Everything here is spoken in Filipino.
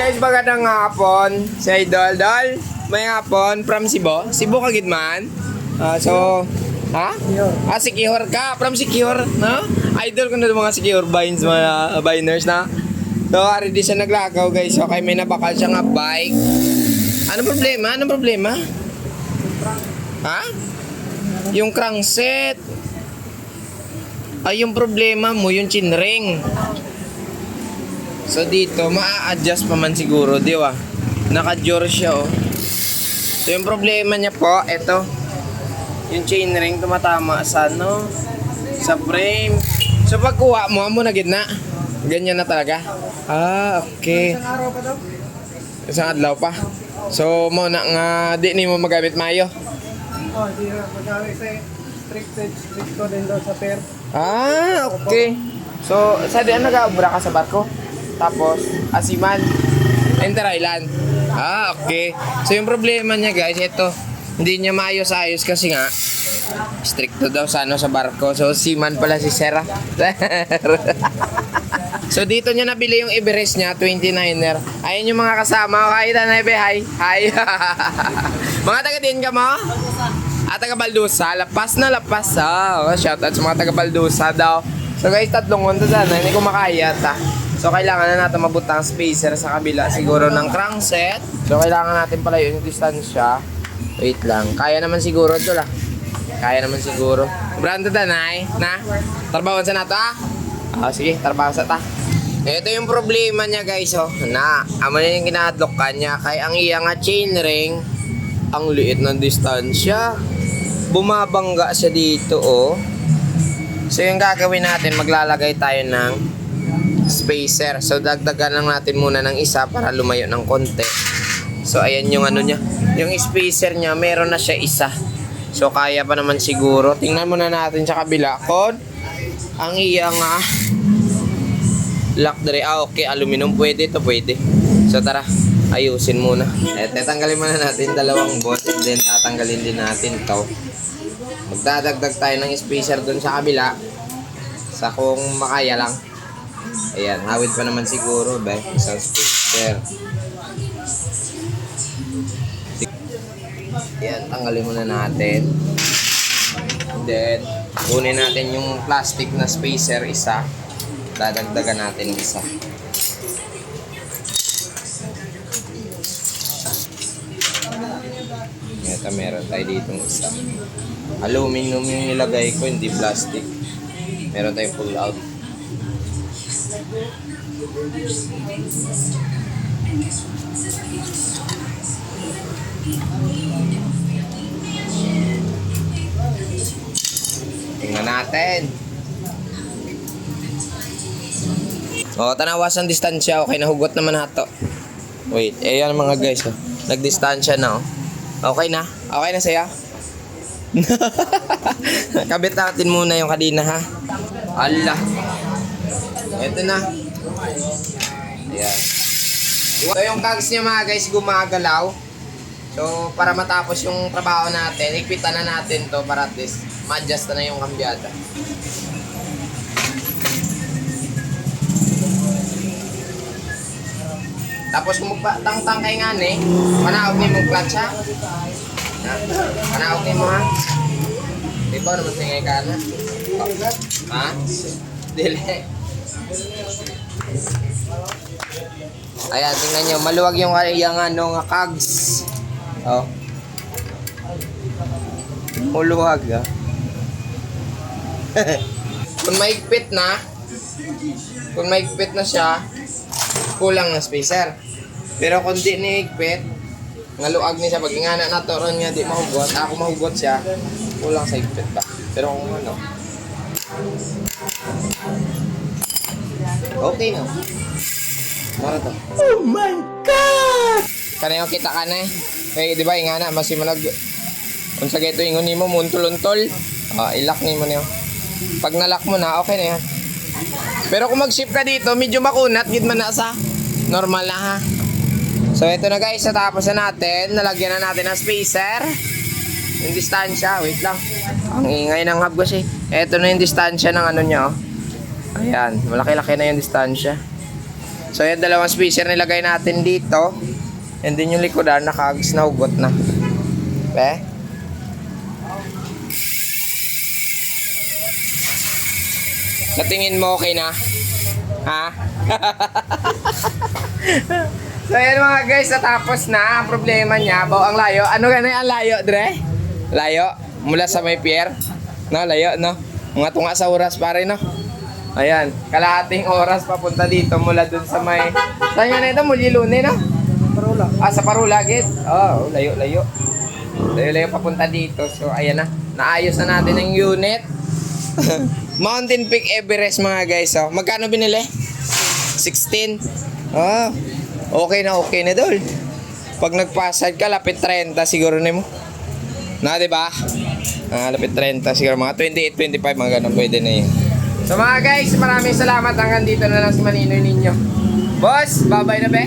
guys, magandang hapon sa Idol. Dol, may hapon from Cebu. Cebu kagid man. Sikihor ka. From Sikihor, no? Idol ko na mga Sikihor buyers, mga buyers na. So, ari di siya naglakaw guys. So, kay may nabakal siya nga bike. Anong problema? Anong problema? Ha? Yung crankset. Ay, yung problema mo, yung chinring. So dito, maa-adjust pa man siguro, di ba? Naka-jor siya, oh. So yung problema niya po, ito. Yung chainring tumatama sa, no? Sa frame. So pagkuha mo na gitna. Ganyan na talaga. Ah, okay. Isang araw pa daw? Isang adlaw pa. So, mo na nga, di ni mo magamit mayo. Oh, di na. Magkari sa strict ko din daw sa pair. Ah, okay. So, sa diyan nag-aabra ka sa barko? Tapos, Asiman, Enter Island. Ah, okay. So, yung problema niya guys, ito, hindi niya maayos-ayos kasi nga, stricto daw sa barko. So, seaman pala si Sarah. So, dito niya nabili yung Everest niya, 29er. Ayun yung mga kasama. Hi, Tanaybe. Hi. Hi. Mga taga din ka mo? Taga Baldusa. Lapas na lapas. Shoutout sa mga taga Baldusa daw. So, guys, tatlong konto sana. Hindi ko makaya ta. So, kailangan na natin mabutang spacer sa kabila siguro ng crankset. So, kailangan natin pala yung distansya. Wait lang. Kaya naman siguro ito lah. Kaya naman siguro. Brando tanay. Na? Tarbawan sa nato sige, tarbawan sa ta. Ito yung problema niya guys, na amo na yung ginahadlok kanya kay ang iya nga chainring ang liit ng distansya, bumabangga siya dito So yung gagawin natin, maglalagay tayo ng spacer. So dagdagan lang natin muna ng isa para lumayo ng konti. So ayan yung ano niya, yung spacer niya meron na siya isa. So kaya pa naman siguro. Tingnan muna natin sa kabila kung ang iya nga lock dere. Okay, aluminum pwede ito, pwede. So tara, ayusin muna. Tatanggalin muna natin dalawang bolt, then tatanggalin din natin to. Magdadagdag tayo ng spacer dun sa kabila. Sa kung makaya lang. Ayan, hawid pa naman siguro, isang spacer. Ayan, tanggalin muna natin. Then, kunin natin yung plastic na spacer isa. Dadagdagan natin isa. Ito, meron tayo ditong isa. Aluminum yung nilagay ko, hindi plastic. Meron tayong pull out. Tingnan natin. Tanawas ang distansya. Okay, nahugot naman hato. Wait, ayan mga guys. Nagdistansya na. Okay na? Okay na saya? Kabit natin muna yung kadina ha. Allah. Ito na. Ayan. So yung cogs niya mga guys gumagalaw. So para matapos yung trabaho natin, ikpitan na natin to para at least ma-adjust na yung kambyada. Tapos kung magpatang-tangkay nga manaog ni mong clutch ha. Manaog ni mo ha. Di ba naman tingay ka na? Ha? Dili. Ayan, tingnan nyo. Maluwag yung nga cogs. Maluwag Kung maigpit na siya, kulang na spacer. Pero kung di niigpit, ngaluag niya siya, pag ingana na to, ron nga di mahugot, ako mahugot siya, kulang sa igpit ba. Pero kung ano, okay na. Mara to. Oh my God! Kanayo kita ka na eh, di ba, ingana, masimanag, kung sa geto ingon mo, muntol-untol, ilak ni mo niyo. Pag nalock mo na, okay na yan. Pero kung mag-ship ka dito, medyo makunat, gid man na sa normal na ha. So ito na guys, natapos na natin. Nalagyan na natin ng spacer. Yung distansya, wait lang. Ang ingay ng hub kasi. Ito na yung distansya ng ano niya Ayan, malaki-laki na yung distansya. So yung dalawang spacer nilagay natin dito. And then yung likodan nakagis na hugot na. Sa tingin mo okay na? Ha? So yan mga guys, natapos na ang problema niya. Ang layo. Ano ganun ang layo, Dre? Layo? Mula sa may pier? No, layo, no? Mga tunga sa oras pare, no? Ayan, kalahating oras papunta dito mula dun sa may... Saan nga na ito? Mulilune, no? Parula. Sa Parula, git. Oh, layo. Layo papunta dito. So, ayan na. Naayos na natin ang unit. Mountain Peak Everest mga guys. Oh. Magkano binili? 16. Oh, okay na dol. Pag nagpasad ka, lapit 30 siguro na mo. Na, di ba? Lapit 30 siguro. Mga 28, 25, mga ganun. Pwede na yun. So mga guys, maraming salamat. Hanggang dito na lang si Maninoy ninyo. Boss, bye-bye na be.